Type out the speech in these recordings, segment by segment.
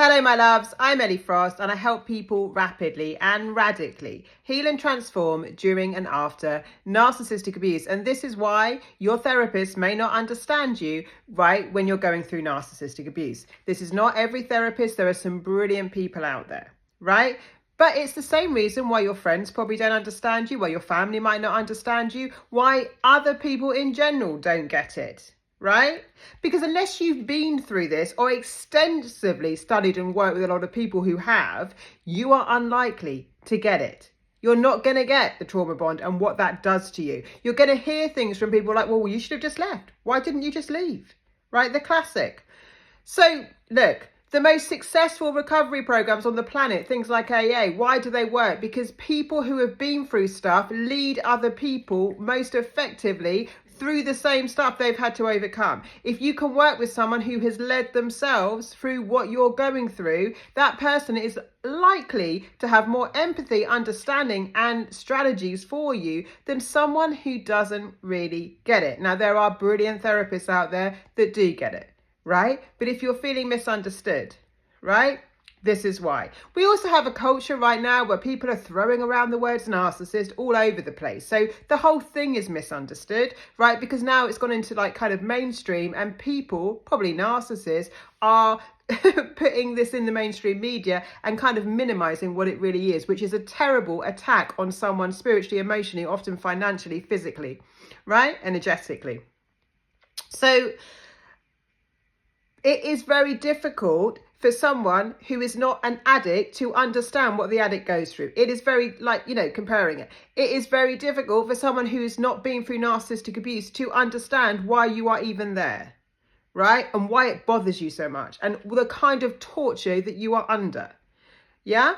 Hello, my loves. I'm Ellie Frost, and I help people rapidly and radically heal and transform during and after narcissistic abuse. And this is why your therapist may not understand you, right, when you're going through narcissistic abuse. This is not every therapist. There are some brilliant people out there, right? But it's the same reason why your friends probably don't understand you, why your family might not understand you, why other people in general don't get it. Right? Because unless you've been through this or extensively studied and worked with a lot of people who have, you are unlikely to get it. You're not going to get the trauma bond and what that does to you. You're going to hear things from people like, well, you should have just left. Why didn't you just leave? Right? The classic. So look, the most successful recovery programs on the planet, things like AA, why do they work? Because people who have been through stuff lead other people most effectively through the same stuff they've had to overcome. If you can work with someone who has led themselves through what you're going through, that person is likely to have more empathy, understanding, and strategies for you than someone who doesn't really get it. Now, there are brilliant therapists out there that do get it, right? But if you're feeling misunderstood, right? This is why. We also have a culture right now where people are throwing around the words narcissist all over the place. So the whole thing is misunderstood, right? Because now it's gone into like kind of mainstream, and people, probably narcissists, are putting this in the mainstream media and kind of minimizing what it really is, which is a terrible attack on someone spiritually, emotionally, often financially, physically, right? Energetically. So it is very difficult for someone who is not an addict to understand what the addict goes through. It is very, like, comparing it. It is very difficult for someone who's not been through narcissistic abuse to understand why you are even there, right? And why it bothers you so much and the kind of torture that you are under. Yeah?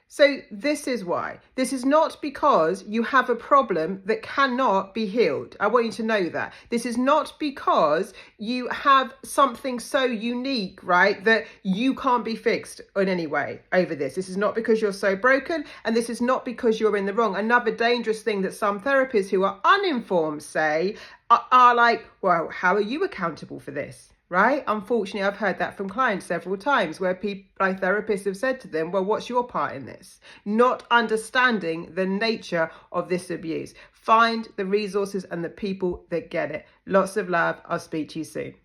So this is why. This is not because you have a problem that cannot be healed. I want you to know that. This is not because you have something so unique, right, that you can't be fixed in any way over this. This is not because you're so broken, and this is not because you're in the wrong. Another dangerous thing that some therapists who are uninformed say are like, well, how are you accountable for this? Right? Unfortunately, I've heard that from clients several times where therapists have said to them, well, what's your part in this? Not understanding the nature of this abuse. Find the resources and the people that get it. Lots of love. I'll speak to you soon.